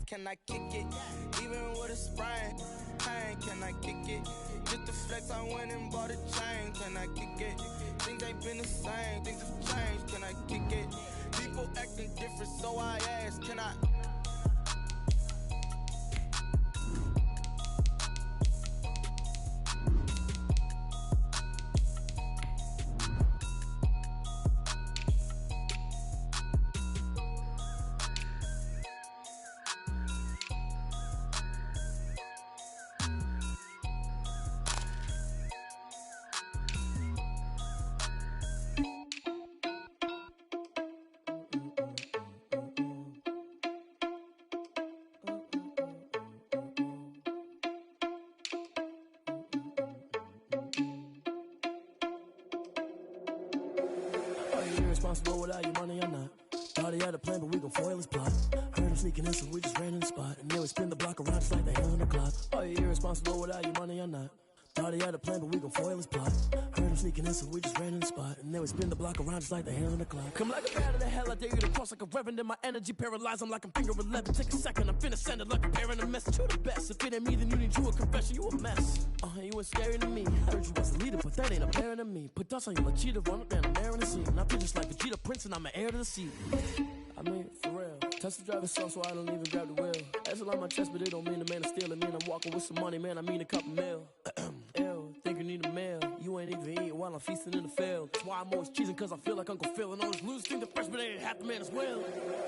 can I kick it? Even with a sprain, pain, can I kick it? Just the flex, I went and bought a chain, can I kick it? Things ain't been the same, things have changed, can I kick it? People acting different, so I ask, can I? Irresponsible without your money or not. Thought he had a plan, but we gon' foil his plot. Heard him sneaking in, so we just ran in the spot. And then we spin the block around just like the hell on the clock. Are you irresponsible without your money or not? Thought he had a plan, but we gon' foil his plot. Heard him sneaking in, so we just ran in the spot. And then we spin the block around just like the hell on the clock. Come like a bat of the hell, I dare you to cross like a reverend. And my energy paralyzed, I'm like I'm finger 11. Take a second, I'm finna send it like a parent a message. You the best, if it ain't me, then you need you a confession. You a mess, you was scary to me. I heard you was a leader, but that ain't apparent to me. Put dust on you like cheetah, run up down the air in the scene. I feel just like Vegeta Prince, and I'm an heir to the seat. I mean, for real. Touch the driver's soft, so I don't even grab the wheel. That's on my chest, but it don't mean the man is stealing. Mean I'm walking with some money, man, I mean a couple mil. Ew, think you need a meal. You ain't even eating while I'm feasting in the field. That's why I'm always cheesing, cause I feel like Uncle Phil. And all those losers think the freshman ain't half the man as well.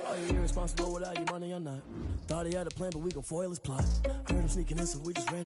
Are you irresponsible without your money or not? Thought he had a plan, but we gon' foil his plot. Heard him sneaking in, so we just ran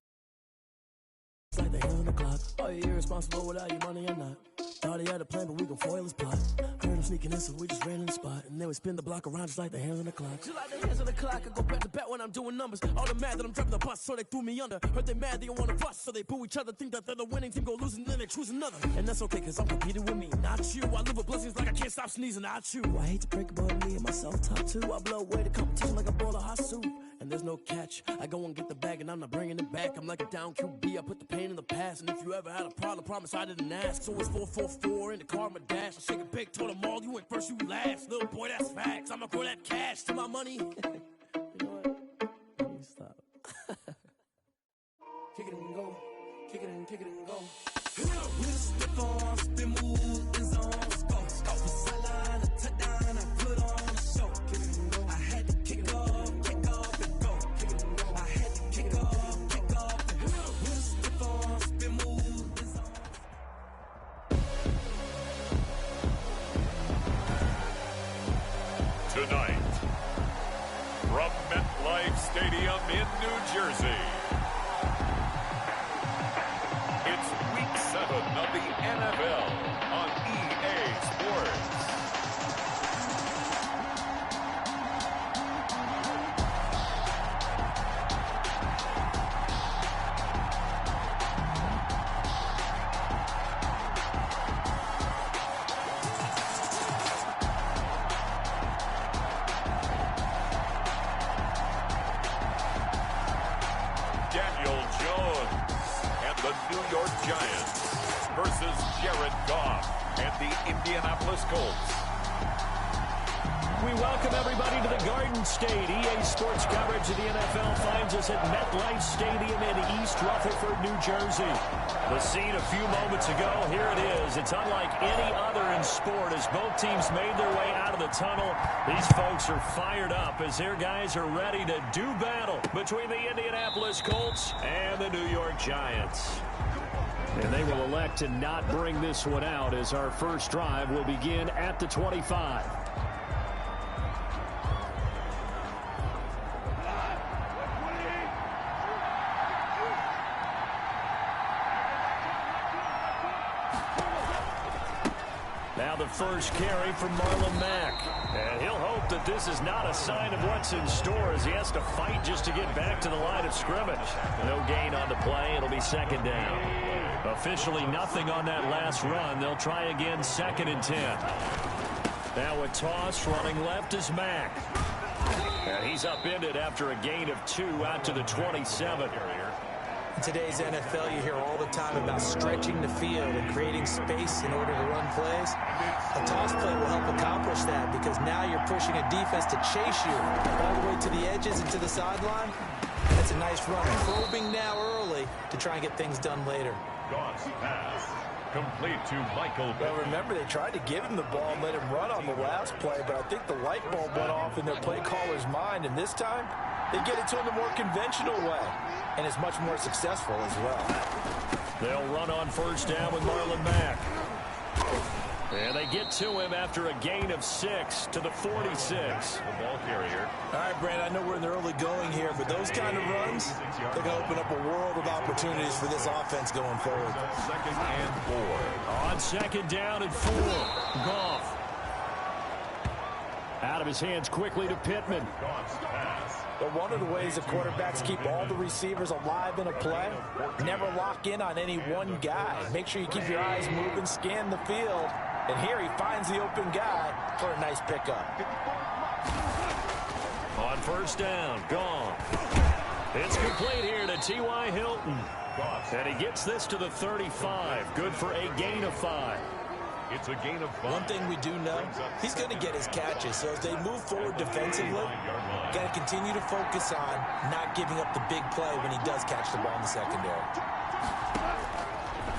like the hell on the clock. Are you irresponsible without your money or not? Thought he had a plan, but we gon' foil his plot. Heard him sneaking in, so we just ran in the spot. And then we spin the block around just like the hands on the clock. Just like the hands on the clock, I go back to back when I'm doing numbers. All the mad that I'm driving the bus, so they threw me under. Heard they mad, they don't wanna bust, so they boo each other. Think that they're the winning team, go losing, then they choose another. And that's okay, cause I'm competing with me, not you. I live with blessings like I can't stop sneezing, not you. I hate to break about me and my self-talk too. I blow away the competition like a bowl of hot soup. And there's no catch, I go and get the bag and I'm not bringing it back. I'm like a down QB, I put the pain in the past. And if you ever had a problem, promise I didn't ask. So it's 444 in the car, my dash. I shake it big, told them all, you went first, you last. Little boy, that's facts, I'ma throw that cash to my money. You know what? Let me stop. Kick it and go, kick it and go. Wrist the phone, spin move, is on, go. From sideline to touchdown, I put on a show. Kick it and go. I had to kick off and go. Kick it and go. I had to kick off and go. Wrist the phone, spin move, is on. Tonight, from MetLife Stadium in New Jersey, it's Week 7 of the NFL on EA Sports. Daniel Jones and the New York Giants versus Jared Goff and the Indianapolis Colts. We welcome everybody to the Garden State. EA Sports coverage of the NFL finds us at MetLife Stadium in East Rutherford, New Jersey. The scene a few moments ago, here it is. It's unlike any other in sport as both teams made their way out of the tunnel. These folks are fired up as their guys are ready to do battle between the Indianapolis Colts and the New York Giants. And they will elect to not bring this one out as our first drive will begin at the 25. Now the first carry from Marlon Mack. And he'll hope that this is not a sign of what's in store as he has to fight just to get back to the line of scrimmage. No gain on the play. It'll be second down. Officially nothing on that last run. They'll try again 2nd and 10. Now a toss running left is Mack. And he's upended after a gain of 2 out to the 27. In today's NFL, you hear all the time about stretching the field and creating space in order to run plays. A toss play will help accomplish that because now you're pushing a defense to chase you all the way to the edge pitches into the sideline. That's a nice run. Probing now early to try and get things done later. Goff's pass. Complete to Michael. Well, remember, they tried to give him the ball and let him run on the last play, but I think the light bulb went off in their play caller's mind, and this time they get it to him the more conventional way, and it's much more successful as well. They'll run on first down with Marlon Mack. And they get to him after a gain of 6 to the 46. The ball carrier. All right, Brandon, I know we're in the early going here, but those kind of runs, they're going to open up a world of opportunities for this offense going forward. 2nd and 4. On 2nd down and 4. Goff. Out of his hands quickly to Pittman. Goff's pass. But one of the ways the quarterbacks keep all the receivers alive in a play, never lock in on any one guy. Make sure you keep your eyes moving, scan the field. And here he finds the open guy for a nice pickup. On first down, gone. It's complete here to T.Y. Hilton. And he gets this to the 35. Good for a gain of 5. It's a gain of 5. One thing we do know, he's going to get his catches. So as they move forward defensively, got to continue to focus on not giving up the big play when he does catch the ball in the secondary.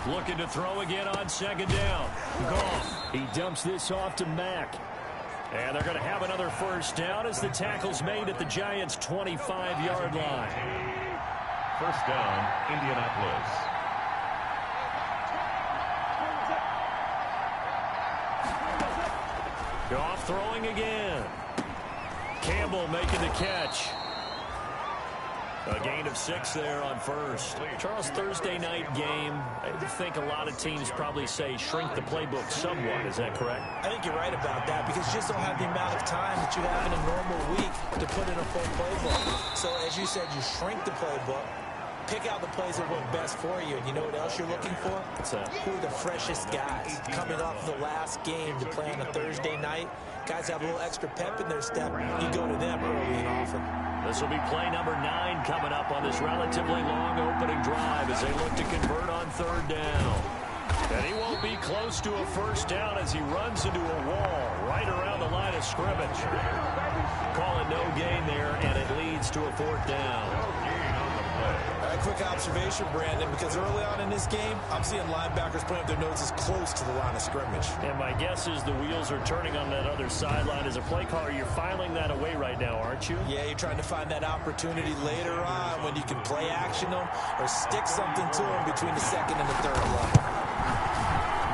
Looking to throw again on 2nd down. Goff. He dumps this off to Mack. And they're going to have another first down as the tackle's made at the Giants' 25-yard line. First down, Indianapolis. Goff throwing again. Campbell making the catch. A gain of 6 there on first. Charles, Thursday night game, I think a lot of teams probably say shrink the playbook somewhat. Is that correct? I think you're right about that because you just don't have the amount of time that you have in a normal week to put in a full playbook. So as you said, you shrink the playbook, pick out the plays that work best for you. And you know what else you're looking for? What's that? Who are the freshest guys coming off the last game to play on a Thursday night? Guys have a little extra pep in their step. You go to them early and often. This will be play number 9 coming up on this relatively long opening drive as they look to convert on 3rd down. And he won't be close to a first down as he runs into a wall right around the line of scrimmage. Call it no gain there, and it leads to a 4th down. A quick observation, Brandon, because early on in this game, I'm seeing linebackers putting up their noses close to the line of scrimmage. And my guess is the wheels are turning on that other sideline. As a play caller, you're filing that away right now, aren't you? Yeah, you're trying to find that opportunity later on when you can play action them or stick something to them between the 2nd and the 3rd level.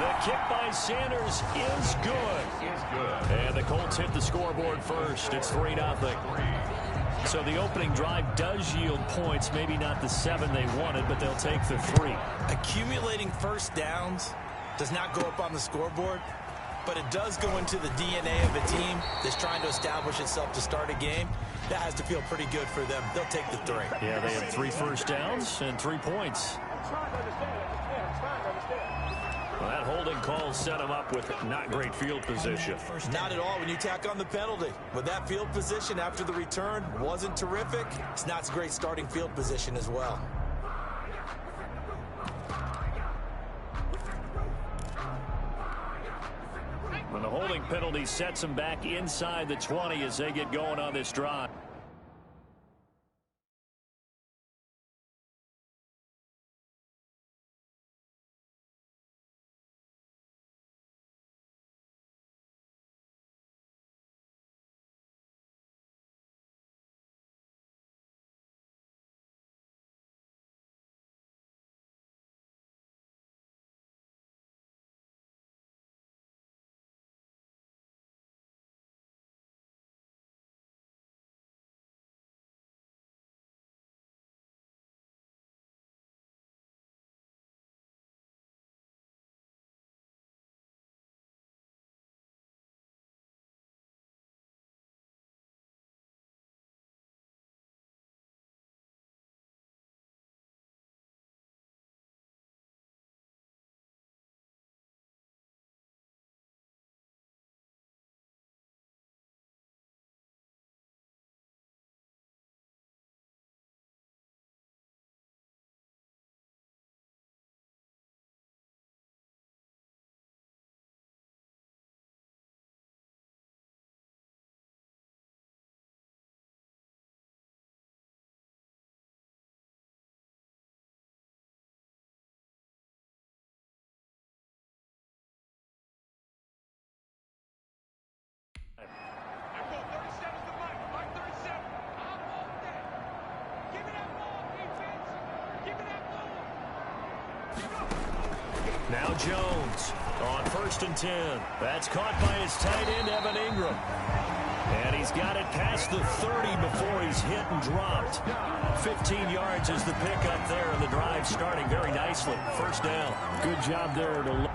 The kick by Sanders is good. And the Colts hit the scoreboard first. It's 3-0. So the opening drive does yield points, maybe not the 7 they wanted, but they'll take the 3. Accumulating first downs does not go up on the scoreboard, but it does go into the DNA of a team that's trying to establish itself to start a game. That has to feel pretty good for them. They'll take the 3. Yeah, they have 3 first downs and 3 points. Well, that holding call set him up with not great field position. Not at all when you tack on the penalty. With that field position after the return wasn't terrific, it's not a great starting field position as well. When the holding penalty sets him back inside the 20 as they get going on this drive. Now Jones on 1st and 10. That's caught by his tight end, Evan Ingram. And he's got it past the 30 before he's hit and dropped. 15 yards is the pickup there, and the drive starting very nicely. 1st down. Good job there to...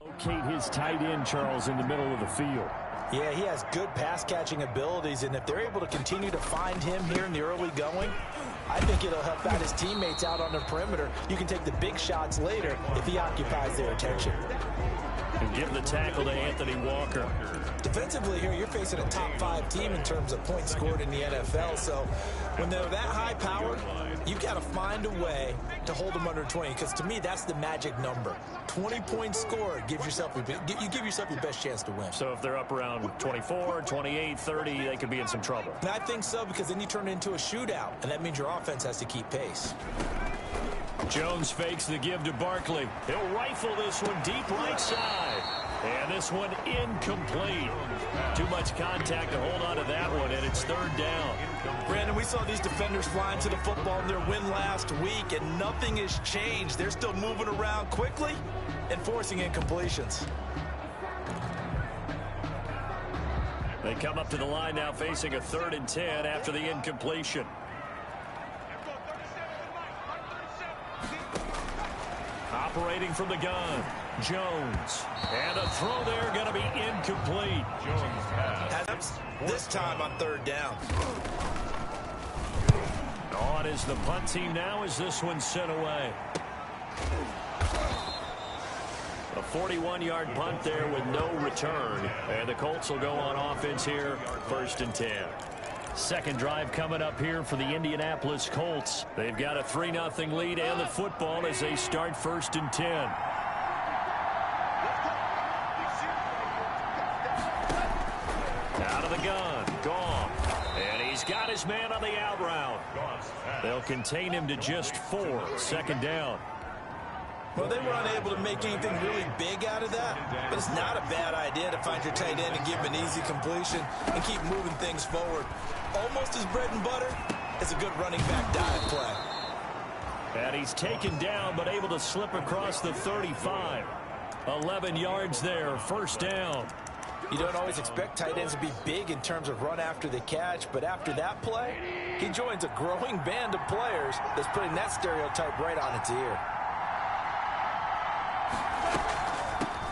Locate his tight end, Charles, in the middle of the field. Yeah, he has good pass-catching abilities, and if they're able to continue to find him here in the early going, I think it'll help out his teammates out on the perimeter. You can take the big shots later if he occupies their attention. And give the tackle to Anthony Walker. Defensively here, you're facing a top 5 team in terms of points scored in the NFL, so when they're that high-powered, you got to find a way to hold them under 20, because to me, that's the magic number. 20 points scored, you give yourself your best chance to win. So if they're up around 24, 28, 30, they could be in some trouble. And I think so, because then you turn it into a shootout, and that means your offense has to keep pace. Jones fakes the give to Barkley. He'll rifle this one deep right side. And this this one incomplete. Too much contact to hold on to that one, and it's third down. Brandon, we saw these defenders flying to the football in their win last week, and nothing has changed. They're still moving around quickly and forcing incompletions. They come up to the line now facing a 3rd and 10 after the incompletion. Operating from the gun, Jones. And a throw there going to be incomplete. Jones pass. This time on 3rd down. On is the punt team now as this one's sent away. A 41-yard punt there with no return. And the Colts will go on offense here, 1st and 10. Second drive coming up here for the Indianapolis Colts. They've got a 3-0 lead and the football as they start 1st and 10. Out of the gun, Goff. And he's got his man on the out route. They'll contain him to just 4, 2nd down. Well, they were unable to make anything really big out of that, but it's not a bad idea to find your tight end and give him an easy completion and keep moving things forward. Almost as bread and butter as a good running back dive play. And he's taken down but able to slip across the 35. 11 yards there, 1st down. You don't always expect tight ends to be big in terms of run after the catch, but after that play, he joins a growing band of players that's putting that stereotype right on its ear.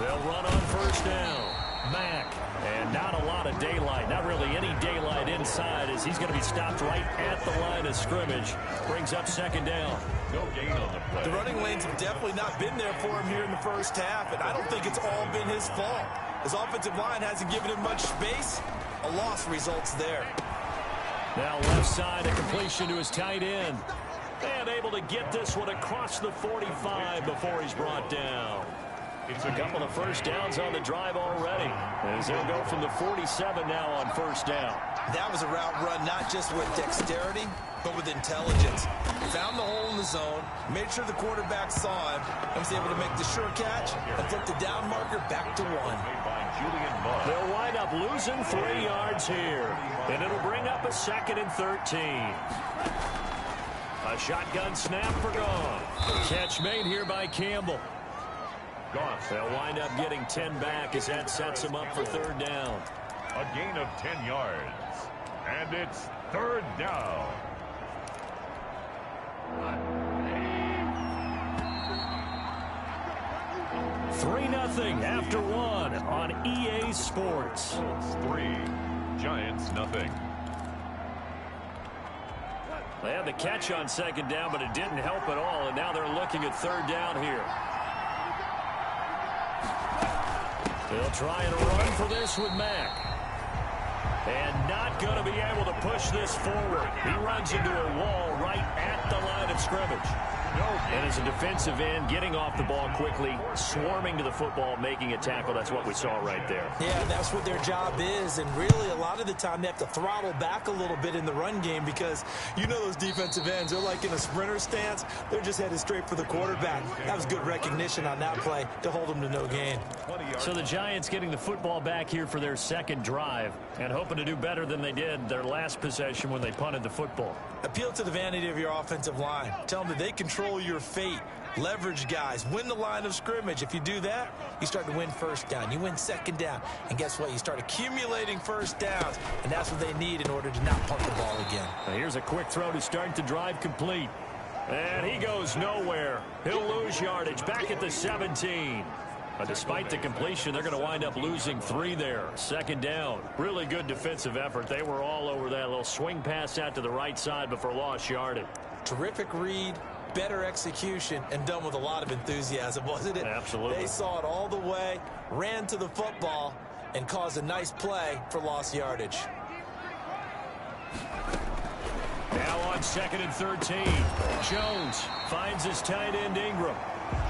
They'll run on 1st down. Mack. And not a lot of daylight. Not really any daylight inside as he's going to be stopped right at the line of scrimmage. Brings up 2nd down. No gain on the play. The running lanes have definitely not been there for him here in the 1st half, and I don't think it's all been his fault. His offensive line hasn't given him much space. A loss results there. Now left side, a completion to his tight end. And able to get this one across the 45 before he's brought down. It's a couple of 1st downs on the drive already. As they'll go from the 47 now on 1st down. That was a route run not just with dexterity, but with intelligence. Found the hole in the zone, made sure the quarterback saw him, and was able to make the sure catch and flip the down marker back to 1. They'll wind up losing 3 yards here. And it'll bring up a 2nd and 13. A shotgun snap for Goff. Catch made here by Campbell. Goff. They'll wind up getting 10 back as that sets them up for 3rd down. A gain of 10 yards. And it's 3rd down. Three 3-0 after 1 on EA Sports. 3, Giants nothing. They had the catch on 2nd down, but it didn't help at all, and now they're looking at 3rd down here. They'll try and run for this with Mack. And not going to be able to push this forward. He runs into a wall right at the line of scrimmage. And as a defensive end, getting off the ball quickly, swarming to the football, making a tackle. That's what we saw right there. Yeah, that's what their job is. And really, a lot of the time, they have to throttle back a little bit in the run game because you know those defensive ends, they're like in a sprinter stance. They're just headed straight for the quarterback. That was good recognition on that play to hold them to no gain. So the Giants getting the football back here for their 2nd drive and hoping to do better than they did their last possession when they punted the football. Appeal to the vanity of your offensive line. Tell them that they control your fate. Leverage guys. Win the line of scrimmage. If you do that, you start to win 1st down. You win 2nd down. And guess what? You start accumulating 1st downs. And that's what they need in order to not punt the ball again. Now here's a quick throw to start the drive complete. And he goes nowhere. He'll lose yardage back at the 17. But despite the completion, they're going to wind up losing 3 there. 2nd down. Really good defensive effort. They were all over that little swing pass out to the right side before lost yardage. Terrific read, better execution, and done with a lot of enthusiasm, wasn't it? Absolutely. They saw it all the way, ran to the football, and caused a nice play for lost yardage. Now on 2nd and 13. Jones finds his tight end Ingram.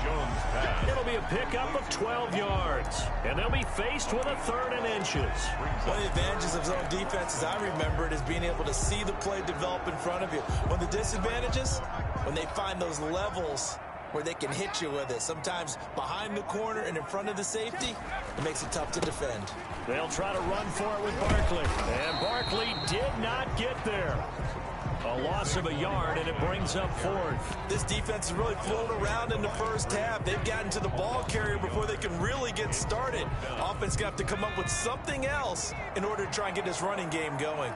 Jones pass. It'll be a pickup of 12 yards. And they'll be faced with a 3rd and inches. One of the advantages of zone defense, as I remember it, is being able to see the play develop in front of you. One of the disadvantages, when they find those levels where they can hit you with it. Sometimes behind the corner and in front of the safety, it makes it tough to defend. They'll try to run for it with Barkley. And Barkley did not get there. A loss of a yard, and it brings up fourth. This defense has really flown around in the first half. They've gotten to the ball carrier before they can really get started. Offense going to have to come up with something else in order to try and get this running game going.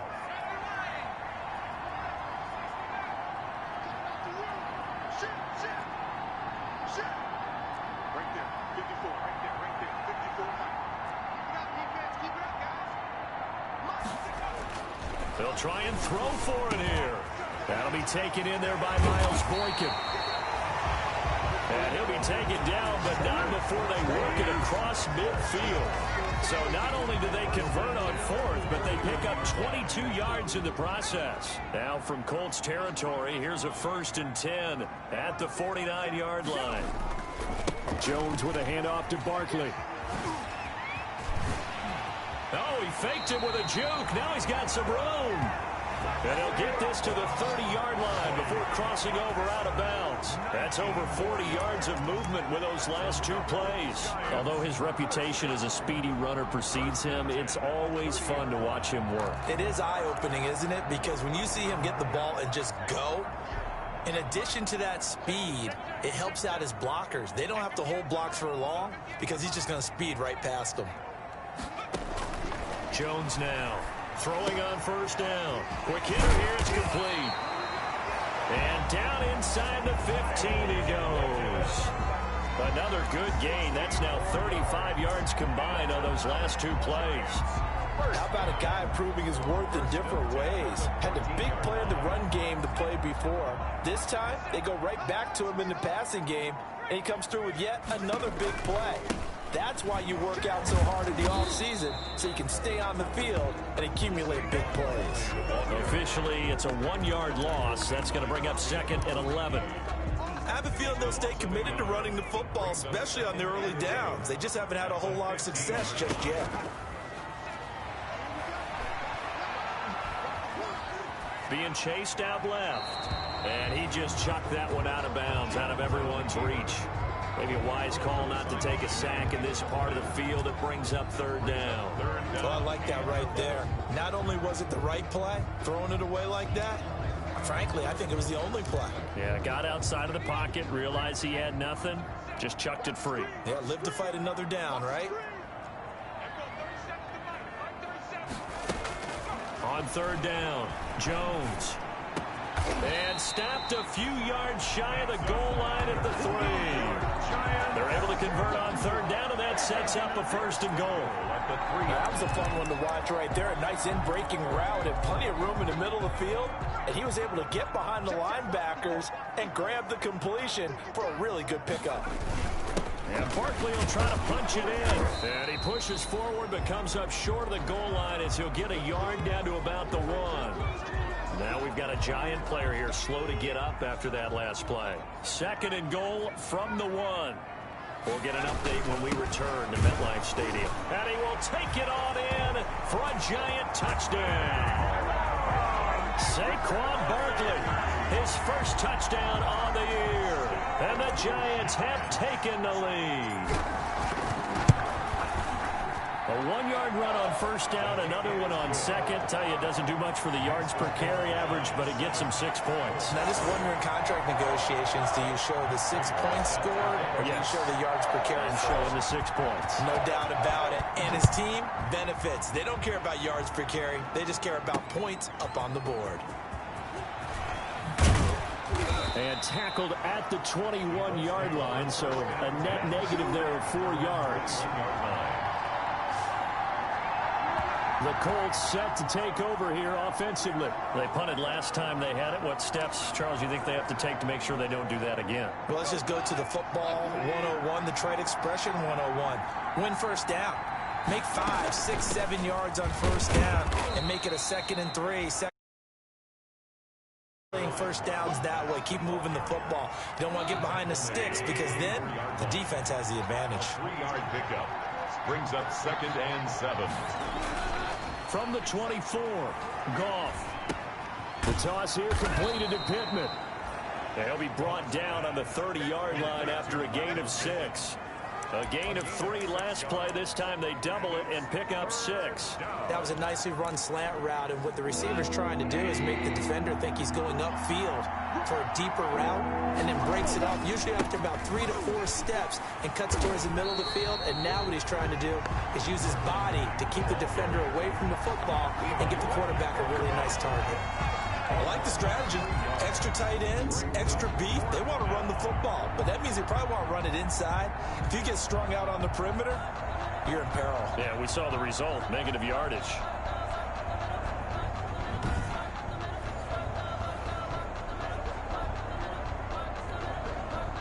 They'll try and throw for it here. That'll be taken in there by Miles Boykin. And he'll be taken down, but not before they work it across midfield. So not only do they convert on fourth, but they pick up 22 yards in the process. Now from Colts territory, here's a 1st and 10 at the 49-yard line. Jones with a handoff to Barkley. Oh, he faked him with a juke. Now he's got some room. And he'll get this to the 30-yard line before crossing over out of bounds. That's over 40 yards of movement with those last 2 plays. Although his reputation as a speedy runner precedes him, it's always fun to watch him work. It is eye-opening, isn't it? Because when you see him get the ball and just go, in addition to that speed, it helps out his blockers. They don't have to hold blocks for long because he's just going to speed right past them. Jones now throwing on 1st down. Quick hitter here, it's complete. And down inside the 15 he goes. Another good gain. That's now 35 yards combined on those last 2 plays. How about a guy proving his worth in different ways? Had a big play in the run game to play before. This time, they go right back to him in the passing game, and he comes through with yet another big play. That's why you work out so hard in the offseason, so you can stay on the field and accumulate big plays. Officially, it's a 1-yard loss. That's going to bring up 2nd and 11. I have a feeling they'll stay committed to running the football, especially on their early downs. They just haven't had a whole lot of success just yet. Being chased out left. And he just chucked that one out of bounds, out of everyone's reach. Maybe a wise call not to take a sack in this part of the field. It brings up 3rd down. Well, I like that right there. Not only was it the right play, throwing it away like that, frankly, I think it was the only play. Yeah, got outside of the pocket, realized he had nothing, just chucked it free. Yeah, live to fight another down, right? On 3rd down, Jones. And stopped a few yards shy of the goal line at the 3. They're able to convert on 3rd down, and that sets up a 1st and goal. That was a fun one to watch right there. A nice in-breaking route and plenty of room in the middle of the field. And he was able to get behind the linebackers and grab the completion for a really good pickup. And Barkley will try to punch it in. And he pushes forward but comes up short of the goal line as he'll get a yard down to about the 1. Now we've got a giant player here slow to get up after that last play. 2nd and goal from the 1. We'll get an update when we return to MetLife Stadium. And he will take it on in for a giant touchdown. Saquon Barkley, his 1st touchdown on the year. And the Giants have taken the lead. A 1-yard run on 1st down, another one on 2nd. Tell you, it doesn't do much for the yards per carry average, but it gets them 6 points. Now, just wondering, contract negotiations, do you show the 6 points scored, or do you show the yards per carry? I'm showing the 6 points. No doubt about it. And his team benefits. They don't care about yards per carry. They just care about points up on the board. And tackled at the 21-yard line, so a net negative there of 4 yards. The Colts set to take over here offensively. They punted last time they had it. What steps, Charles, you think they have to take to make sure they don't do that again? Well, let's just go to the football 101, the trade expression 101. Win 1st down. Make 5, 6, 7 yards on 1st down and make it a 2nd and 3. Playing 1st downs that way. Keep moving the football. You don't want to get behind the sticks because then the defense has the advantage. 3-yard pickup brings up 2nd and 7. From the 24, Goff. The toss here completed to Pittman. And he'll be brought down on the 30-yard line after a gain of 6. A gain of 3 last play. This time they double it and pick up 6. That was a nicely run slant route, and what the receiver's trying to do is make the defender think he's going upfield for a deeper route and then breaks it off, usually after about 3 to 4 steps, and cuts towards the middle of the field. And now what he's trying to do is use his body to keep the defender away from the football and give the quarterback a really nice target. I like the strategy. Extra tight ends, extra beef. They want to run the football, but that means they probably want to run it inside. If you get strung out on the perimeter, you're in peril. Yeah, we saw the result, negative yardage.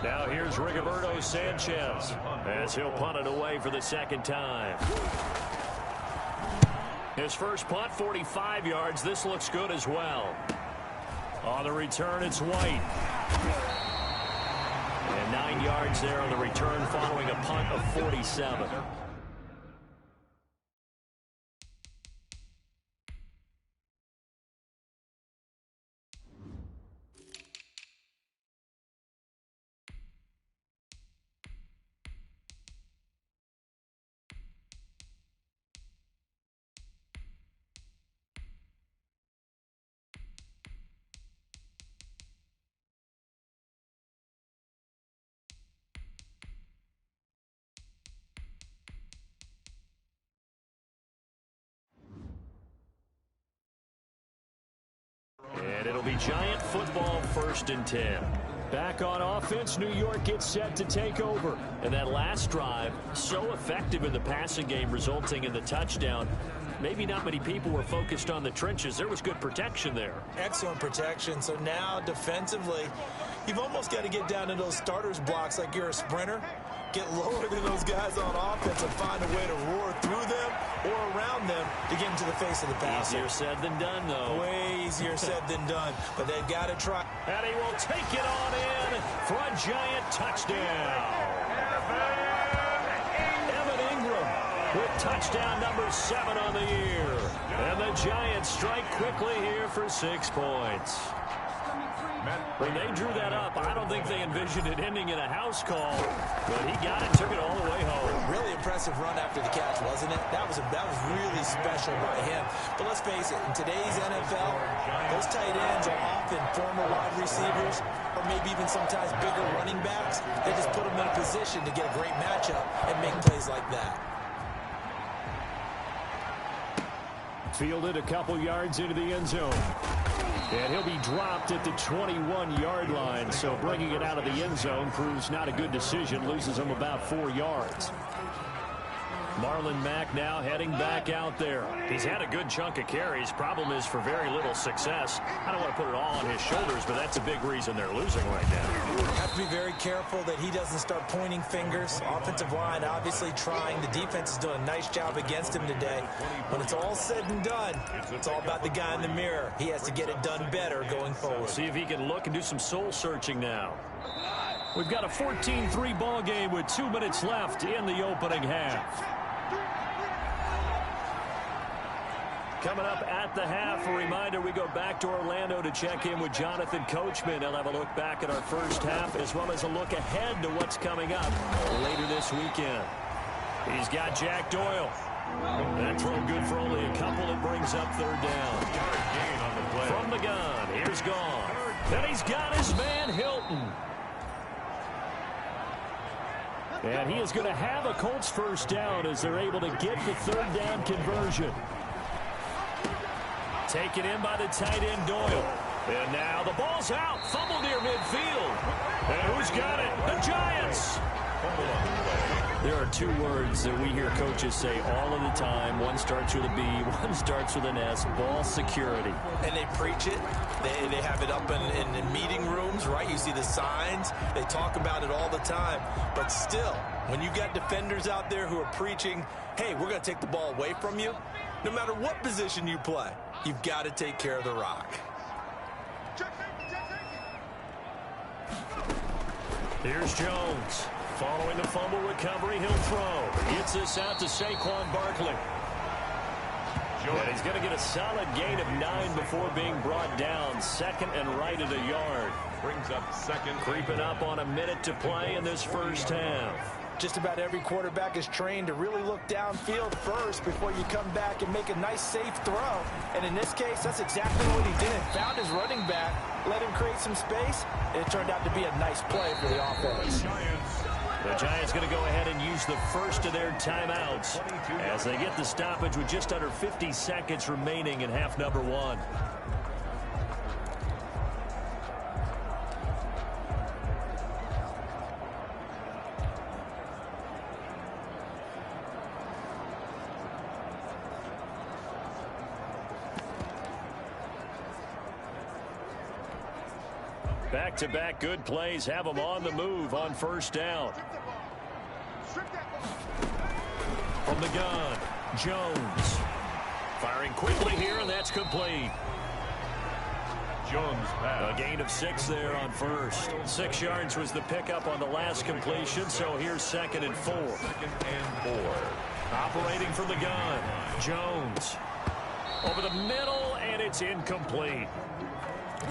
Now here's Rigoberto Sanchez as he'll punt it away for the second time. His first punt, 45 yards. This looks good as well. On the return, it's White. And 9 yards there on the return following a punt of 47. And it'll be Giant football, 1st and 10. Back on offense, New York gets set to take over. And that last drive, so effective in the passing game, resulting in the touchdown. Maybe not many people were focused on the trenches. There was good protection there. Excellent protection. So now defensively, you've almost got to get down to those starters blocks like you're a sprinter. Get lower than those guys on offense and find a way to roar through them or around them to get into the face of the passer. Easier said than done, though. Way easier said than done, but they've got to try. And he will take it on in for a Giant touchdown. Evan Ingram with touchdown number 7 on the year. And the Giants strike quickly here for 6 points. When they drew that up, I don't think they envisioned it ending in a house call, but he got it, took it all the way home. Really impressive run after the catch, wasn't it? That was really special by him. But let's face it, in today's NFL, those tight ends are often former wide receivers or maybe even sometimes bigger running backs. They just put them in a position to get a great matchup and make plays like that. Fielded a couple yards into the end zone. And he'll be dropped at the 21-yard line, so bringing it out of the end zone proves not a good decision, loses him about 4 yards. Marlon Mack now heading back out there. He's had a good chunk of carries. Problem is for very little success. I don't want to put it all on his shoulders, but that's a big reason they're losing right now. Have to be very careful that he doesn't start pointing fingers. Offensive line obviously trying. The defense is doing a nice job against him today. When it's all said and done, it's all about the guy in the mirror. He has to get it done better going forward. See if he can look and do some soul searching now. We've got a 14-3 ball game with 2 minutes left in the opening half. Coming up at the half, a reminder, we go back to Orlando to check in with Jonathan Coachman. He'll have a look back at our first half as well as a look ahead to what's coming up later this weekend. He's got Jack Doyle. That throw good for only a couple. It brings up 3rd down. From the gun, here's Goff. Then he's got his man Hilton. And he is going to have a Colts 1st down as they're able to get the 3rd down conversion. Taken in by the tight end Doyle. And now the ball's out. Fumble near midfield. And who's got it? The Giants. There are 2 words that we hear coaches say all of the time. One starts with a B, one starts with an S. Ball security. And they preach it. They have it up in meeting rooms, right? You see the signs. They talk about it all the time. But still, when you got defenders out there who are preaching, hey, we're going to take the ball away from you, no matter what position you play, you've got to take care of the rock. Here's Jones. Following the fumble recovery, he'll throw. Gets this out to Saquon Barkley. And he's going to get a solid gain of 9 before being brought down. Second and right at a yard. Brings up second. Creeping up on a minute to play in this first half. Just about every quarterback is trained to really look downfield first before you come back and make a nice, safe throw. And in this case, that's exactly what he did. Found his running back, let him create some space, and it turned out to be a nice play for the offense. The Giants going to go ahead and use the first of their timeouts as they get the stoppage with just under 50 seconds remaining in half number 1. Back-to-back good plays have them on the move on first down. From the gun, Jones. Firing quickly here, and that's complete. Jones pass. A gain of 6 there on first. 6 yards was the pickup on the last completion, so here's 2nd and 4. 2nd and 4. Operating from the gun, Jones. Over the middle, and it's incomplete.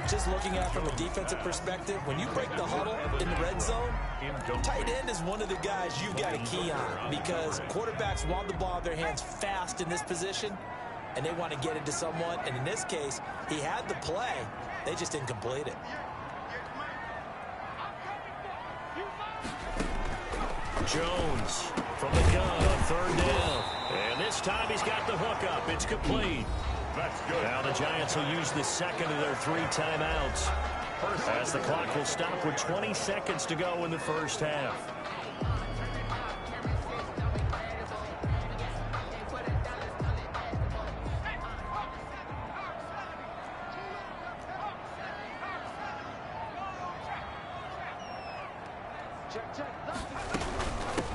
Just looking at it from a defensive perspective, when you break the huddle in the red zone, tight end is one of the guys you've got to key on because quarterbacks want the ball in their hands fast in this position, and they want to get it to someone. And in this case, he had the play. They just didn't complete it. Jones from the gun on 3rd down. And this time he's got the hook up. It's complete. That's good. Now the Giants will use the second of their 3 timeouts as the clock will stop with 20 seconds to go in the first half.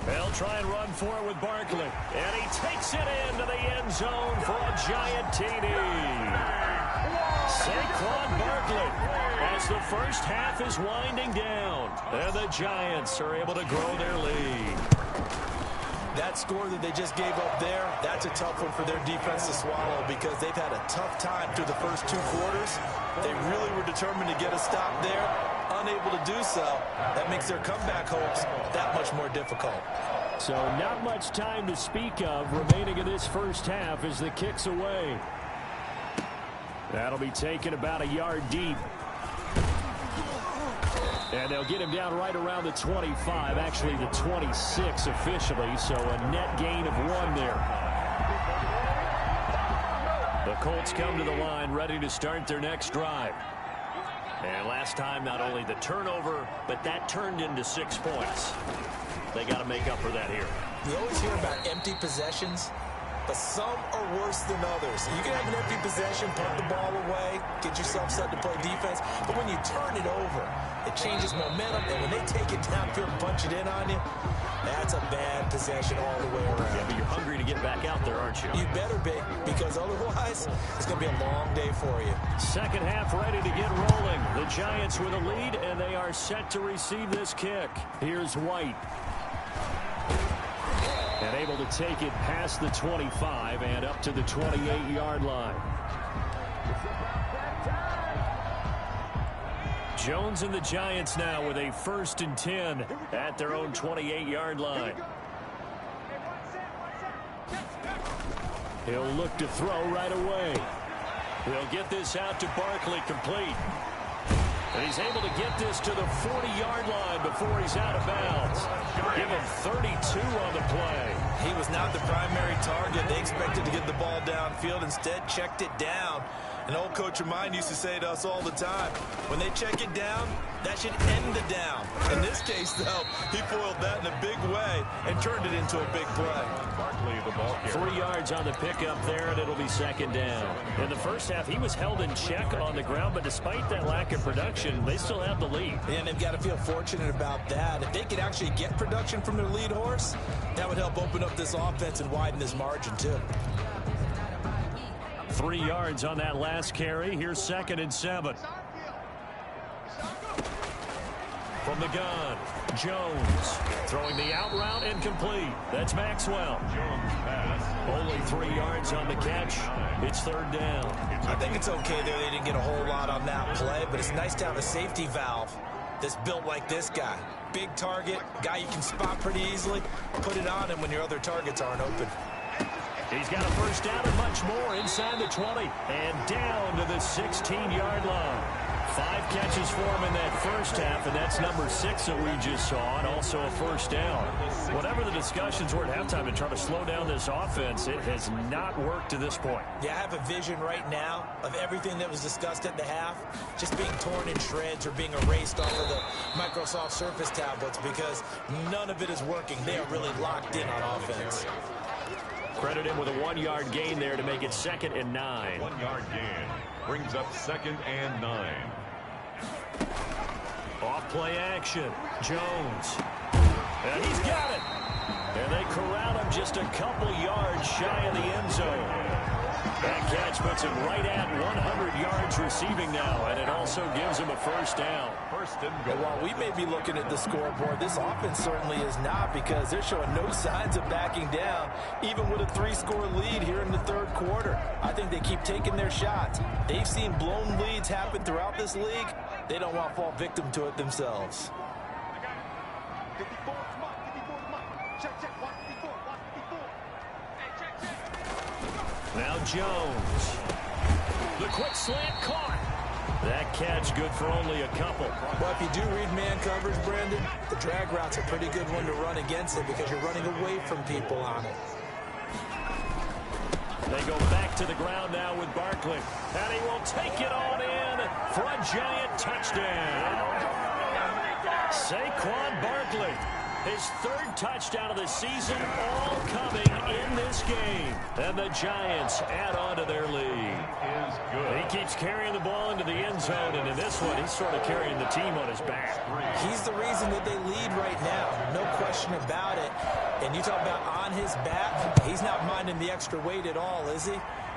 They'll try and run for it with Barkley. And he takes it into the end zone for a giant TD. Saquon Barkley as the first half is winding down. And the Giants are able to grow their lead. That score that they just gave up there, that's a tough one for their defense to swallow because they've had a tough time through the first 2 quarters. They really were determined to get a stop there, unable to do so. That makes their comeback hopes that much more difficult. So not much time to speak of remaining in this first half as the kick's away. That'll be taken about a yard deep. And they'll get him down right around the 25, actually the 26 officially, so a net gain of 1 there. The Colts come to the line ready to start their next drive. And last time, not only the turnover, but that turned into 6 points. They got to make up for that here. We always hear about empty possessions, but some are worse than others. You can have an empty possession, punt the ball away, get yourself set to play defense, but when you turn it over, it changes momentum, and when they take it downfield and punch it in on you, that's a bad possession all the way around. Yeah, but you're hungry to get back out there, aren't you? You better be, because otherwise, it's going to be a long day for you. Second half ready to get rolling. The Giants with a lead, and they are set to receive this kick. Here's White. And able to take it past the 25 and up to the 28-yard line. Jones and the Giants now with a 1st and 10 at their own 28-yard line. He'll look to throw right away. He'll get this out to Barkley, complete. And he's able to get this to the 40-yard line before he's out of bounds. Give him 32 on the play. He was not the primary target. They expected to get the ball downfield. Instead, checked it down. An old coach of mine used to say to us all the time, when they check it down, that should end the down. In this case, though, he foiled that in a big way and turned it into a big play. Barkley, the ball carrier. 3 yards on the pickup there, and it'll be 2nd down. In the first half, he was held in check on the ground, but despite that lack of production, they still have the lead. And they've got to feel fortunate about that. If they could actually get production from their lead horse, that would help open up this offense and widen this margin, too. 3 yards on that last carry. Here's 2nd and 7. From the gun, Jones throwing the out route incomplete. That's Maxwell. Jones pass. Only 3 yards on the catch. It's third down. I think it's okay there. They didn't get a whole lot on that play, but it's nice to have a safety valve that's built like this guy. Big target, guy you can spot pretty easily. Put it on him when your other targets aren't open. He's got a first down and much more inside the 20 and down to the 16-yard line. 5 catches for him in that first half, and that's number 6 that we just saw, and also a first down. Whatever the discussions were at halftime to try to slow down this offense, it has not worked to this point. Yeah, I have a vision right now of everything that was discussed at the half just being torn in shreds or being erased off of the Microsoft Surface tablets because none of it is working. They are really locked in on offense. Credit him with a 1-yard gain there to make it 2nd and 9. 1-yard gain brings up 2nd and 9. Off play action. Jones. And he's got it. And they corral him just a couple yards shy of the end zone. That catch puts him right at 100 yards receiving now, and it also gives him a first down. First and goal. And while we may be looking at the scoreboard, this offense certainly is not because they're showing no signs of backing down, even with a 3-score lead here in the third quarter. I think they keep taking their shots. They've seen blown leads happen throughout this league. They don't want to fall victim to it themselves. Now Jones. The quick slant caught. That catch good for only a couple. Well, if you do read man coverage, Brandon, the drag route's a pretty good one to run against it because you're running away from people on it. They go back to the ground now with Barkley. And he will take it on in for a giant touchdown. Saquon Barkley. His 3rd touchdown of the season, all coming in this game. And the Giants add on to their lead. Is good. He keeps carrying the ball into the end zone, and in this one, he's sort of carrying the team on his back. He's the reason that they lead right now. No question about it. And you talk about on his back, he's not minding the extra weight at all, is he?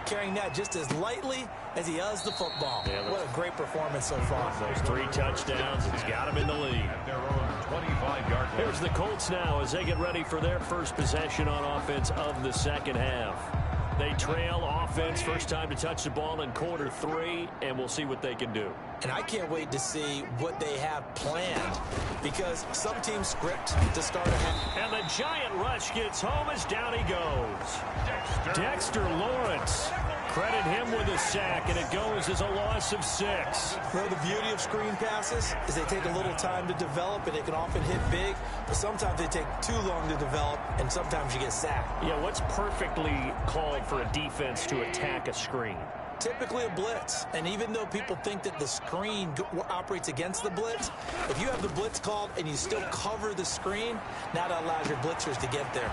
Carrying that just as lightly as he does the football. Yeah, what a great performance so far. Those 3 touchdowns, he's got him in the lead. Their own 25-yard. Here's the Colts now as they get ready for their first possession on offense of the second half. They trail offense, first time to touch the ball in quarter 3, and we'll see what they can do. And I can't wait to see what they have planned because some teams script to start a half. And the giant rush gets home as down he goes. Dexter Lawrence. Credit him with a sack, and it goes as a loss of 6. Well, the beauty of screen passes is they take a little time to develop, and they can often hit big, but sometimes they take too long to develop, and sometimes you get sacked. Yeah, what's perfectly called for a defense to attack a screen? Typically a blitz, and even though people think that the screen operates against the blitz, if you have the blitz called and you still cover the screen, now that allows your blitzers to get there.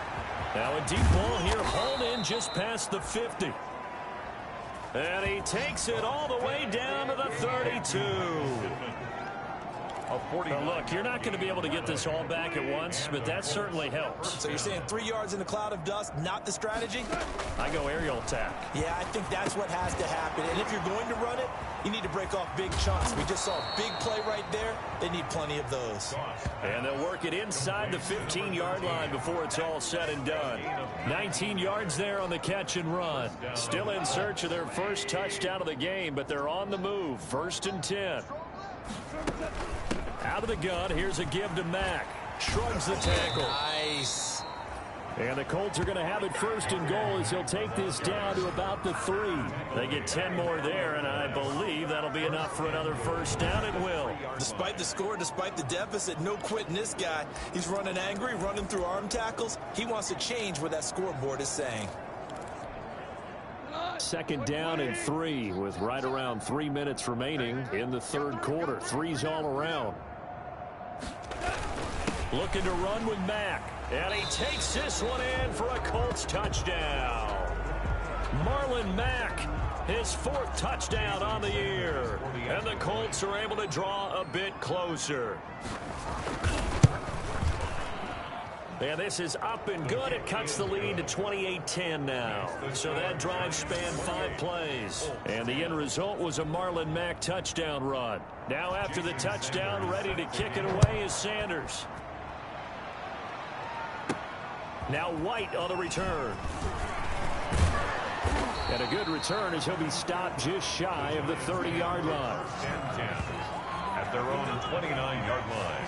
Now a deep ball here, hauled in just past the 50. And he takes it all the way down to the 32. Now look, you're not going to be able to get this all back at once, but that certainly helps. So you're saying 3 yards in a cloud of dust, not the strategy? I go aerial attack. Yeah, I think that's what has to happen. And if you're going to run it, you need to break off big chunks. We just saw a big play right there. They need plenty of those. And they'll work it inside the 15-yard line before it's all said and done. 19 yards there on the catch and run. Still in search of their first touchdown of the game, but they're on the move. 1st and 10. Out of the gun, here's a give to Mack. Shrugs the tackle. Nice. And the Colts are going to have it 1st and goal as he'll take this down to about the 3. They get 10 more there, and I believe that'll be enough for another first down. It will. Despite the score, despite the deficit, no quitting this guy. He's running angry, running through arm tackles. He wants to change what that scoreboard is saying. 2nd down and 3 with right around 3 minutes remaining in the third quarter. 3's all around. Looking to run with Mack. And he takes this one in for a Colts touchdown. Marlon Mack, his 4th touchdown on the year. And the Colts are able to draw a bit closer. And this is up and good. It cuts the lead to 28-10 now. So that drive spanned 5 plays. And the end result was a Marlon Mack touchdown run. Now after the touchdown, ready to kick it away is Sanders. Now White on the return. And a good return as he'll be stopped just shy of the 30-yard line. 10-10 at their own 29-yard line.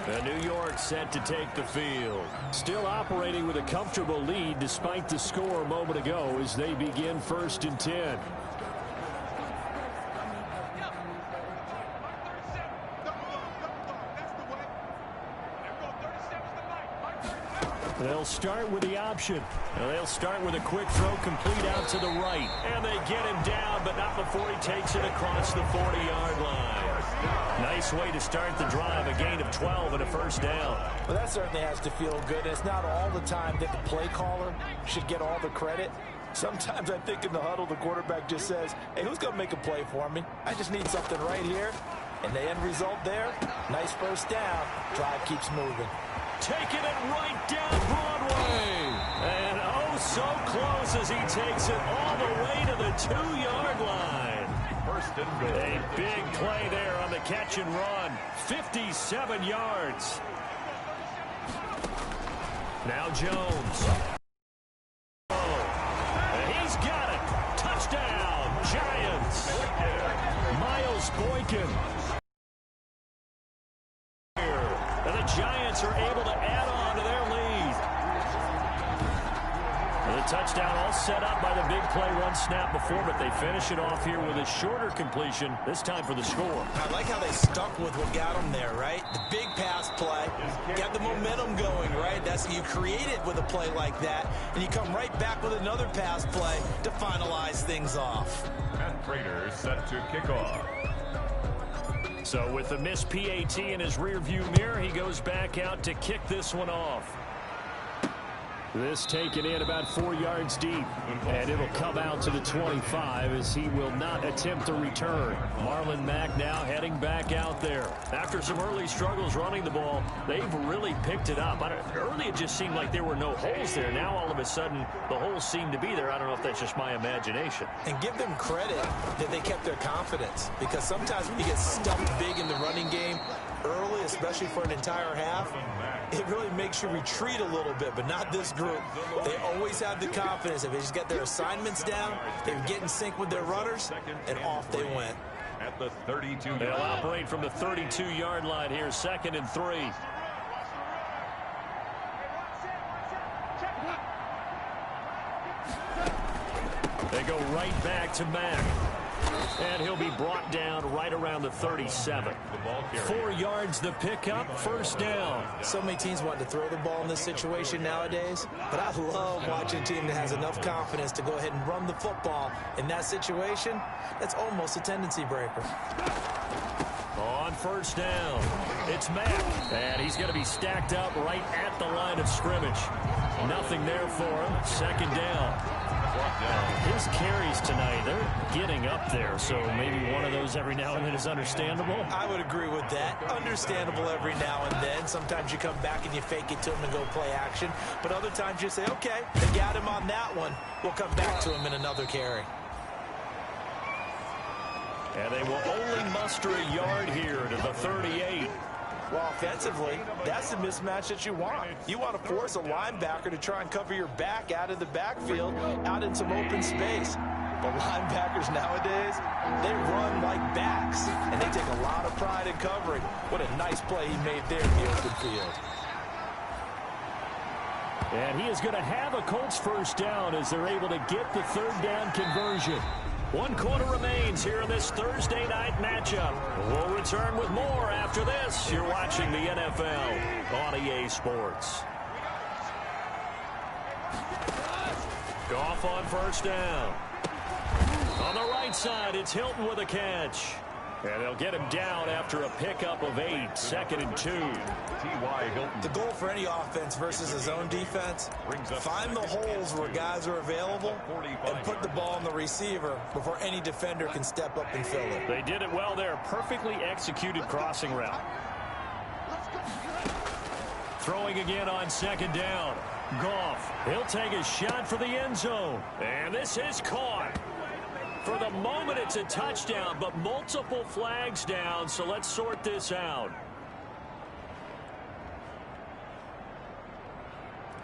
The New York set to take the field. Still operating with a comfortable lead despite the score a moment ago as they begin 1st and 10. They'll start with the option. They'll start with a quick throw complete out to the right. And they get him down, but not before he takes it across the 40-yard line. Nice way to start the drive. A gain of 12 and a first down. Well, that certainly has to feel good. It's not all the time that the play caller should get all the credit. Sometimes I think in the huddle, the quarterback just says, hey, who's going to make a play for me? I just need something right here. And the end result there, nice first down. Drive keeps moving. Taking it right down Broadway. And oh, so close as he takes it all the way to the 2-yard line. First and goal. A big play there on the catch and run. 57 yards. Now Jones. And he's got it. Touchdown, Giants. Miles Boykin. And the Giants are able to add on to their lead. And the touchdown all set up by the big play one snap before, but they finish it off here with a shorter completion, this time for the score. I like how they stuck with what got them there, right? The big pass play, got the momentum going, right? That's you create it with a play like that, and you come right back with another pass play to finalize things off. Matt Prater set to kick off. So with the missed PAT in his rearview mirror, he goes back out to kick this one off. This taken in about 4 yards deep, and it'll come out to the 25 as he will not attempt a return. Marlon Mack now heading back out there. After some early struggles running the ball, they've really picked it up. Early it just seemed like there were no holes there. Now all of a sudden the holes seem to be there. I don't know if that's just my imagination. And give them credit that they kept their confidence, because sometimes when you get stumped big in the running game early, especially for an entire half, it really makes you retreat a little bit, but not this group. They always have the confidence. If they just get their assignments down, they get in sync with their runners, and off they went. At the 32. They'll operate from the 32-yard line here, 2nd and 3. They go right back to Mack. And he'll be brought down right around the 37. 4 yards the pickup, first down. So many teams want to throw the ball in this situation nowadays, but I love watching a team that has enough confidence to go ahead and run the football. In that situation, that's almost a tendency breaker. On first down, it's Mack, and he's going to be stacked up right at the line of scrimmage. Nothing there for him, 2nd down. His carries tonight, they're getting up there, so maybe one of those every now and then is understandable. I would agree with that. Understandable every now and then. Sometimes you come back and you fake it to him and go play action, but other times you say, okay, they got him on that one. We'll come back to him in another carry. And they will only muster a yard here to the 38. Well, offensively, that's the mismatch that you want. You want to force a linebacker to try and cover your back out of the backfield, out in some open space. But linebackers nowadays, they run like backs, and they take a lot of pride in covering. What a nice play he made there in the open field. And he is going to have a Colts first down as they're able to get the 3rd down conversion. 1 quarter remains here in this Thursday night matchup. We'll return with more after this. You're watching the NFL on EA Sports. Goff on first down. On the right side, it's Hilton with a catch. And they'll get him down after a pickup of 8, 2nd and 2. T.Y. Hilton. The goal for any offense versus his own defense, find the holes where guys are available and put the ball on the receiver before any defender can step up and fill it. They did it well there. Perfectly executed crossing route. Throwing again on 2nd down. Goff, he'll take a shot for the end zone. And this is caught. For the moment, it's a touchdown, but multiple flags down, so let's sort this out.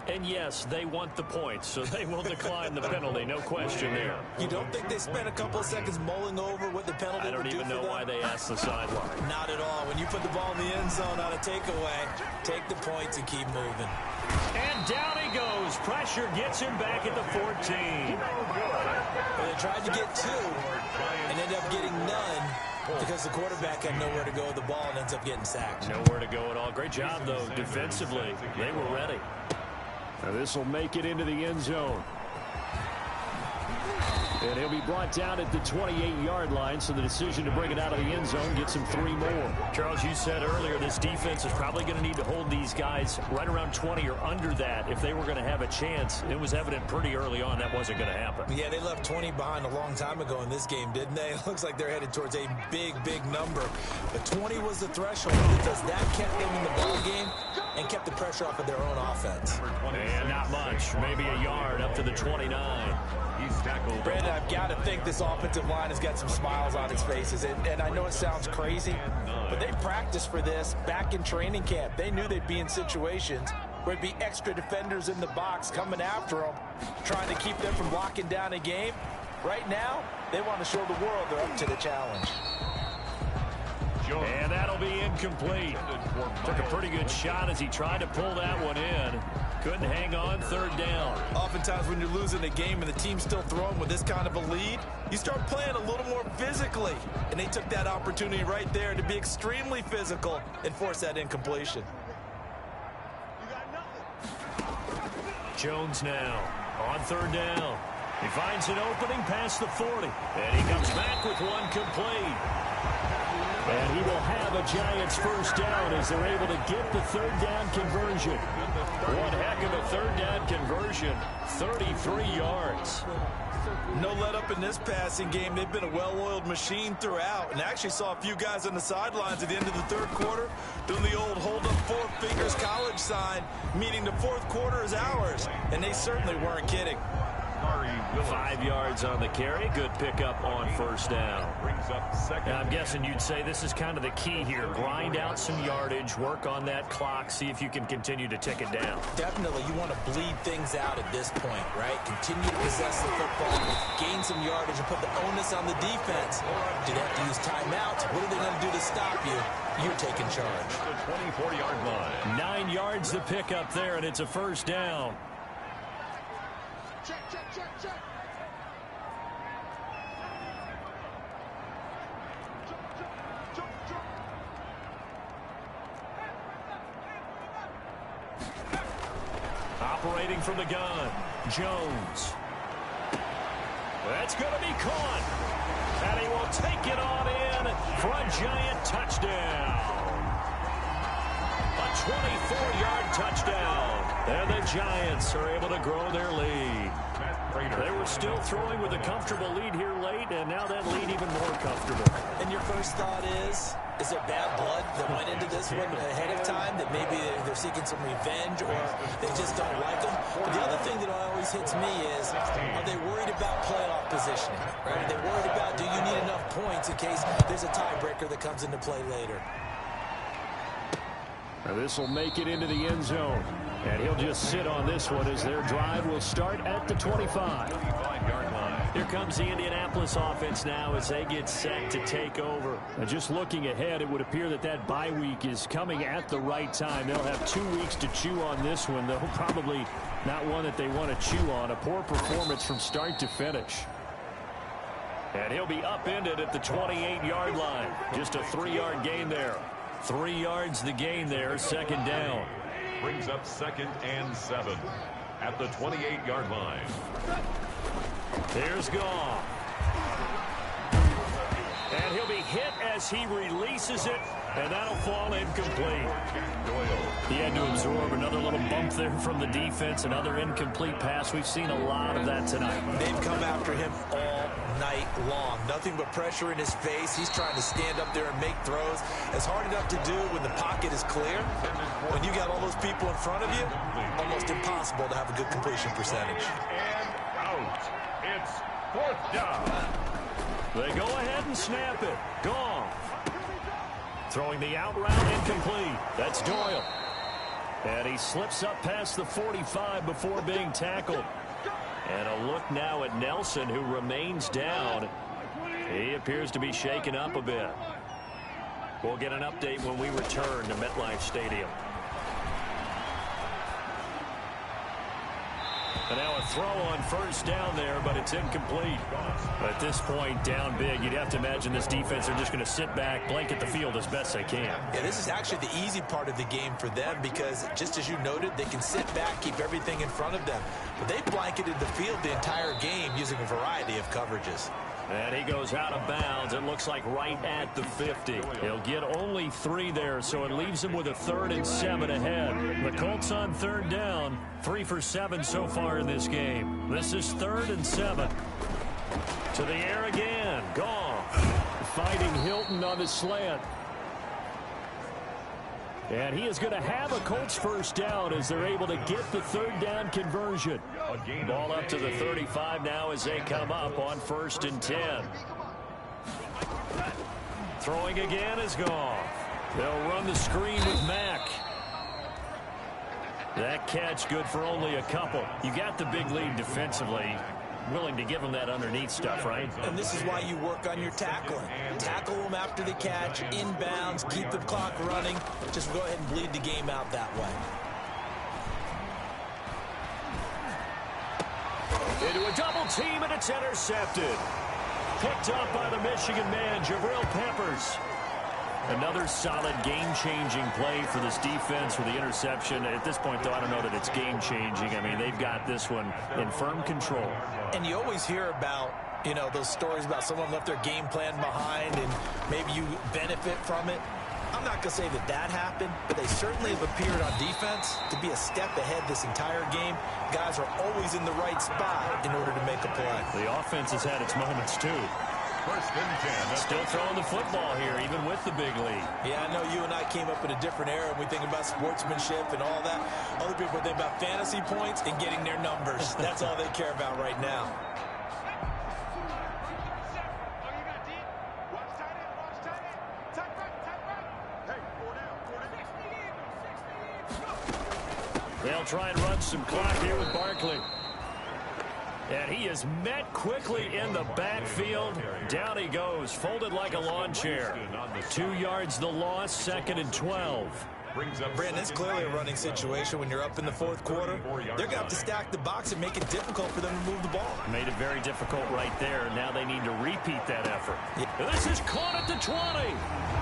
And yes, they want the points, so they will decline the penalty, no question there. You don't think they spent a couple of seconds mulling over what the penalty would do for them? I don't even know why they asked the sideline. Not at all. When you put the ball in the end zone on a takeaway, take the points and keep moving. And down he goes. Pressure gets him back at the 14. Well, they tried to get 2 and ended up getting none because the quarterback had nowhere to go with the ball and ends up getting sacked. Nowhere to go at all. Great job, though, defensively. They were ready. Now this will make it into the end zone. And he'll be brought down at the 28-yard line, so the decision to bring it out of the end zone gets him 3 more. Charles, you said earlier this defense is probably going to need to hold these guys right around 20 or under that if they were going to have a chance. It was evident pretty early on that wasn't going to happen. Yeah, they left 20 behind a long time ago in this game, didn't they? It looks like they're headed towards a big, big number. But 20 was the threshold because that kept them in the ball game and kept the pressure off of their own offense. And not much, maybe a yard up to the 29. Brandon, I've got to think this offensive line has got some smiles on its faces. And I know it sounds crazy, but they practiced for this back in training camp. They knew they'd be in situations where it'd be extra defenders in the box coming after them, trying to keep them from locking down a game. Right now, they want to show the world they're up to the challenge. And that'll be incomplete. Took a pretty good shot as he tried to pull that one in. Couldn't hang on, 3rd down. Oftentimes when you're losing a game and the team's still throwing with this kind of a lead, you start playing a little more physically. And they took that opportunity right there to be extremely physical and force that incompletion. Jones now on 3rd down. He finds an opening past the 40. And he comes back with one complete. And he will have a Giants 1st down as they're able to get the 3rd down conversion. One heck of a 3rd down conversion, 33 yards. No let up in this passing game. They've been a well-oiled machine throughout. And actually saw a few guys on the sidelines at the end of the 3rd quarter doing the old hold up 4 fingers college sign, meaning the 4th quarter is ours. And they certainly weren't kidding. 5 yards on the carry. Good pickup on 1st down. And I'm guessing you'd say this is kind of the key here. Grind out some yardage, work on that clock, see if you can continue to tick it down. Definitely, you want to bleed things out at this point, right? Continue to possess the football, gain some yardage, and put the onus on the defense. Do they have to use timeouts? What are they going to do to stop you? You're taking charge. The 24-yard line. 9 yards to pick up there, and it's a 1st down. Check. Operating from the gun, Jones. That's going to be caught. And he will take it on in for a Giant touchdown. A 24-yard touchdown. And the Giants are able to grow their lead. They were still throwing with a comfortable lead here late, and now that lead even more comfortable. And your first thought is there bad blood that went into this one ahead of time, that maybe they're seeking some revenge or they just don't like them? But the other thing that always hits me is, are they worried about playoff positioning? Right? Are they worried about, do you need enough points in case there's a tiebreaker that comes into play later? Now this will make it into the end zone. And he'll just sit on this one as their drive will start at the 25-yard line. Here comes the Indianapolis offense now as they get set to take over. And just looking ahead, it would appear that bye week is coming at the right time. They'll have 2 weeks to chew on this one, though probably not one that they want to chew on. A poor performance from start to finish. And he'll be upended at the 28-yard line. Just a 3-yard gain there. 3 yards the gain there, 2nd down. Brings up 2nd and 7 at the 28-yard line. Here's Goff. And he'll be hit as he releases it, and that'll fall incomplete. He had to absorb another little bump there from the defense, another incomplete pass. We've seen a lot of that tonight. They've come after him all night long. Nothing but pressure in his face. He's trying to stand up there and make throws. It's hard enough to do when the pocket is clear. When you got all those people in front of you, almost impossible to have a good completion percentage. And out. It's 4th down. They go ahead and snap it. Goff. Throwing the out route incomplete. That's Doyle. And he slips up past the 45 before being tackled. And a look now at Nelson, who remains down. He appears to be shaken up a bit. We'll get an update when we return to MetLife Stadium. And now a throw on first down there, but it's incomplete. At this point, down big, you'd have to imagine this defense are just going to sit back, blanket the field as best they can. Yeah, this is actually the easy part of the game for them because, just as you noted, they can sit back, keep everything in front of them. But they blanketed the field the entire game using a variety of coverages. And he goes out of bounds. It looks like right at the 50. He'll get only 3 there, so it leaves him with a 3rd and 7 ahead. The Colts on 3rd down, 3 for 7 so far in this game. This is 3rd and 7. To the air again. Gone. Fighting Hilton on the slant. And he is going to have a Colts first down as they're able to get the 3rd down conversion. Ball up to the 35 now as they come up on 1st and 10. Throwing again is gone. They'll run the screen with Mack. That catch good for only a couple. You got the big lead defensively. Willing to give them that underneath stuff, right? And this is why you work on your tackling. Tackle them after the catch, inbounds, keep the clock running. Just go ahead and bleed the game out that way. Into a double team, and it's intercepted. Picked up by the Michigan man, Jabril Peppers. Another solid game-changing play for this defense for the interception. At this point, though, I don't know that it's game-changing. I mean, they've got this one in firm control. And you always hear about, you know, those stories about someone left their game plan behind and maybe you benefit from it. I'm not going to say that that happened, but they certainly have appeared on defense to be a step ahead this entire game. Guys are always in the right spot in order to make a play. The offense has had its moments, too. 1st and 10. Still throwing the football here, even with the big lead. Yeah, I know you and I came up in a different era, and we think about sportsmanship and all that. Other people think about fantasy points and getting their numbers. That's all they care about right now. They'll try and run some clock here with Barkley. And he is met quickly in the backfield. Down he goes, folded like a lawn chair. 2 yards the loss, 2nd and 12. Brandon, it's clearly a running situation when you're up in the 4th quarter. They're going to have to stack the box and make it difficult for them to move the ball. Made it very difficult right there. Now they need to repeat that effort. Yeah. This is caught at the 20.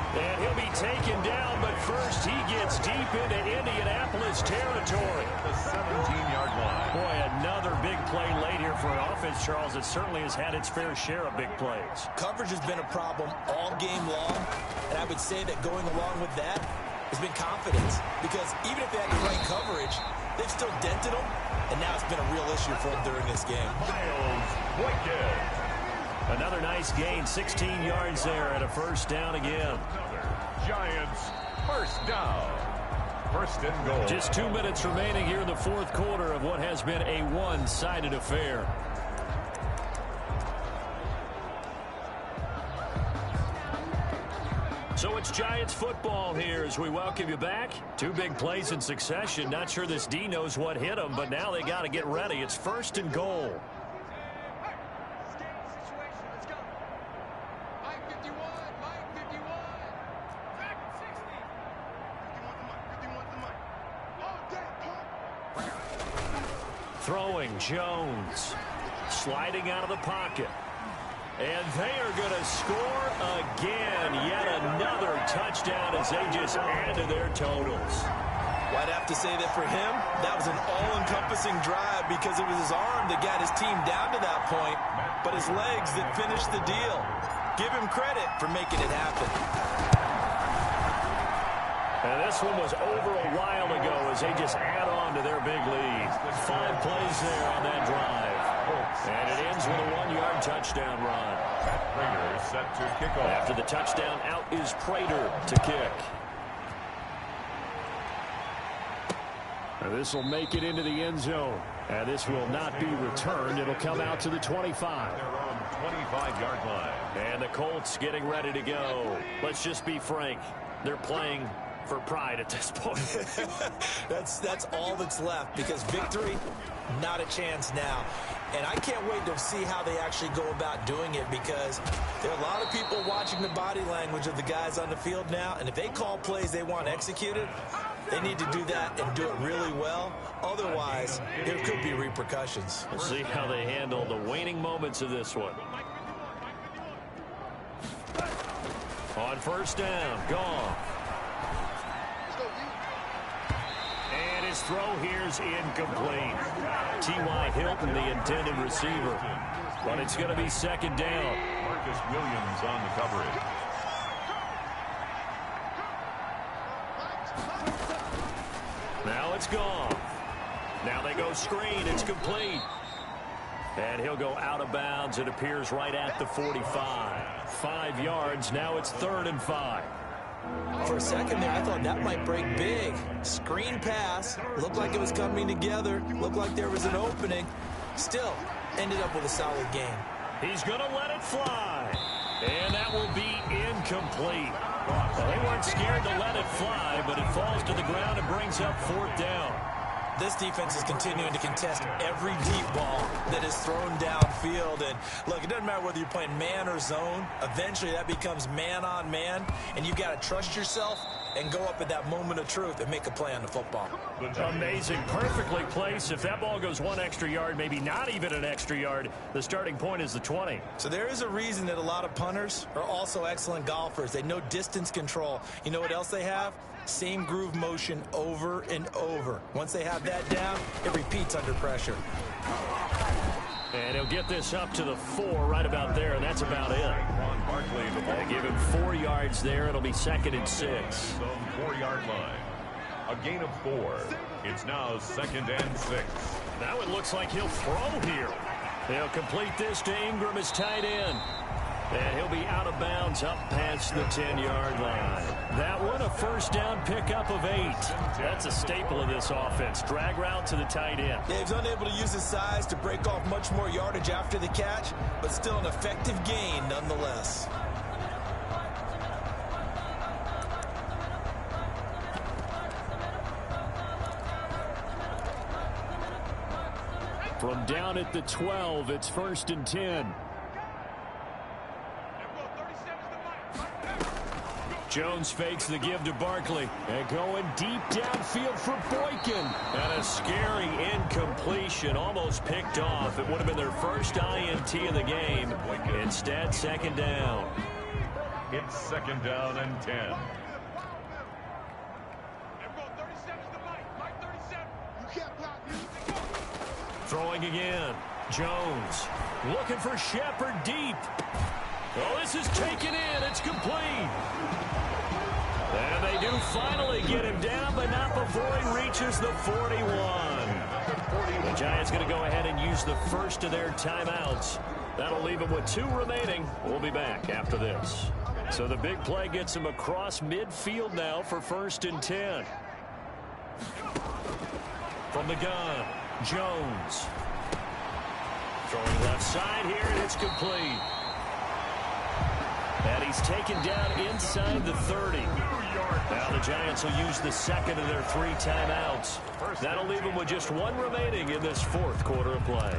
And he'll be taken down, but first he gets deep into Indianapolis territory. The 17-yard line. Boy, another big play late here for an offense, Charles. It certainly has had its fair share of big plays. Coverage has been a problem all game long, and I would say that going along with that has been confidence, because even if they had the right coverage, they've still dented them, and now it's been a real issue for them during this game. Miles Boykin. Another nice gain, 16 yards there and a first down again. Giants first down. 1st and goal. Just 2 minutes remaining here in the 4th quarter of what has been a one-sided affair. So it's Giants football here as we welcome you back. 2 big plays in succession. Not sure this D knows what hit them, but now they got to get ready. It's 1st and goal. Throwing Jones, sliding out of the pocket. And they are going to score again. Yet another touchdown as they just add to their totals. Well, I'd have to say that for him, that was an all-encompassing drive because it was his arm that got his team down to that point, but his legs that finished the deal. Give him credit for making it happen. And this one was over a while ago as they just add on to their big lead. 5 plays there on that drive. And it ends with a 1-yard touchdown run. Prater set to kick off. After the touchdown, out is Prater to kick. And this will make it into the end zone. And this will not be returned. It'll come out to the 25. They're on 25-yard line. And the Colts getting ready to go. Let's just be frank. They're playing for pride at this point. That's all that's left, because victory, not a chance now. And I can't wait to see how they actually go about doing it, because there are a lot of people watching the body language of the guys on the field now, and if they call plays they want executed, they need to do that and do it really well. Otherwise, there could be repercussions. We'll see how they handle the waning moments of this one. On first down, Goff. And his throw here's incomplete. T.Y. Hilton, the intended receiver. But it's going to be second down. Marcus Williams on the coverage. Now it's Goff. Now they go screen. It's complete. And he'll go out of bounds. It appears right at the 45. 5 yards. Now it's 3rd and 5. For a second there, I thought that might break big. Screen pass. Looked like it was coming together. Looked like there was an opening. Still, ended up with a solid game. He's going to let it fly. And that will be incomplete. Well, they weren't scared to let it fly, but it falls to the ground and brings up 4th down. This defense is continuing to contest every deep ball that is thrown downfield. And look, it doesn't matter whether you're playing man or zone. Eventually, that becomes man on man, and you got to trust yourself and go up at that moment of truth and make a play on the football. Amazing, perfectly placed. If that ball goes 1 extra yard, maybe not even an extra yard, the starting point is the 20. So there is a reason that a lot of punters are also excellent golfers. They know distance control. You know what else they have? Same groove motion over and over. Once they have that down, it repeats under pressure. And he'll get this up to the 4 right about there, and that's about it. They give him 4 yards there. It'll be 2nd and 6. Some 4-yard line. A gain of 4. It's now 2nd and 6. Now it looks like he'll throw here. They'll complete this to Ingram as tight end. And he'll be out of bounds up past the 10-yard line. That one, a first down pickup of 8. That's a staple of this offense. Drag route to the tight end. Yeah, he's unable to use his size to break off much more yardage after the catch, but still an effective gain nonetheless. From down at the 12, it's 1st and 10. Jones fakes the give to Barkley. And going deep downfield for Boykin. And a scary incompletion, almost picked off. It would have been their first INT of the game. Instead, 2nd down. It's 2nd down and 10. Throwing again. Jones looking for Shepard deep. Oh, this is taken in. It's complete. And they do finally get him down, but not before he reaches the 41. The Giants going to go ahead and use the first of their timeouts. That'll leave them with 2 remaining. We'll be back after this. So the big play gets him across midfield now for 1st and 10. From the gun, Jones. Throwing left side here, and it's complete. And he's taken down inside the 30. Now the Giants will use the 2nd of their 3 timeouts. That'll leave them with just 1 remaining in this 4th quarter of play.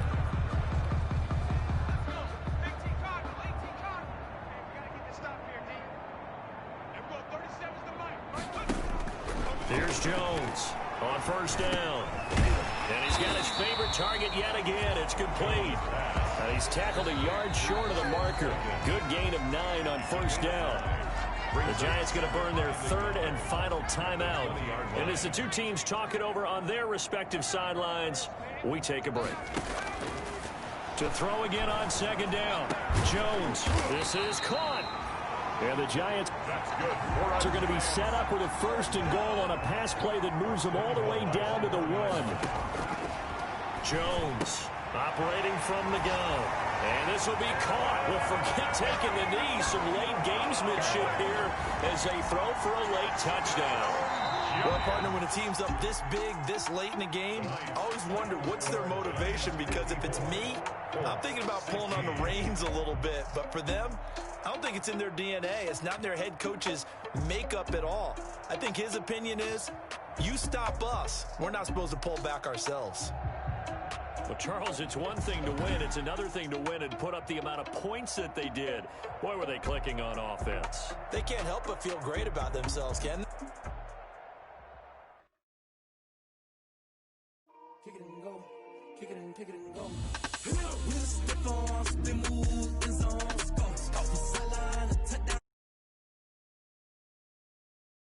Here's Jones on first down. And he's got his favorite target yet again. It's complete. He's tackled a yard short of the marker. Good gain of 9 on first down. The Giants going to burn their 3rd and final timeout. And as the 2 teams talk it over on their respective sidelines, we take a break. To throw again on 2nd down. Jones. This is caught. And the Giants are going to be set up with a 1st and goal on a pass play that moves them all the way down to the 1. Jones operating from the gun. And this will be caught. Well, forget taking the knee. Some late gamesmanship here as they throw for a late touchdown. Well, partner, when a team's up this big, this late in the game, I always wonder what's their motivation, because if it's me, I'm thinking about pulling on the reins a little bit, but for them, I don't think it's in their DNA. It's not in their head coach's makeup at all. I think his opinion is, you stop us, we're not supposed to pull back ourselves. Well, Charles, it's one thing to win. It's another thing to win and put up the amount of points that they did. Boy, were they clicking on offense. They can't help but feel great about themselves, can they? Kick it and go. Kick it and go. We'll step on, spin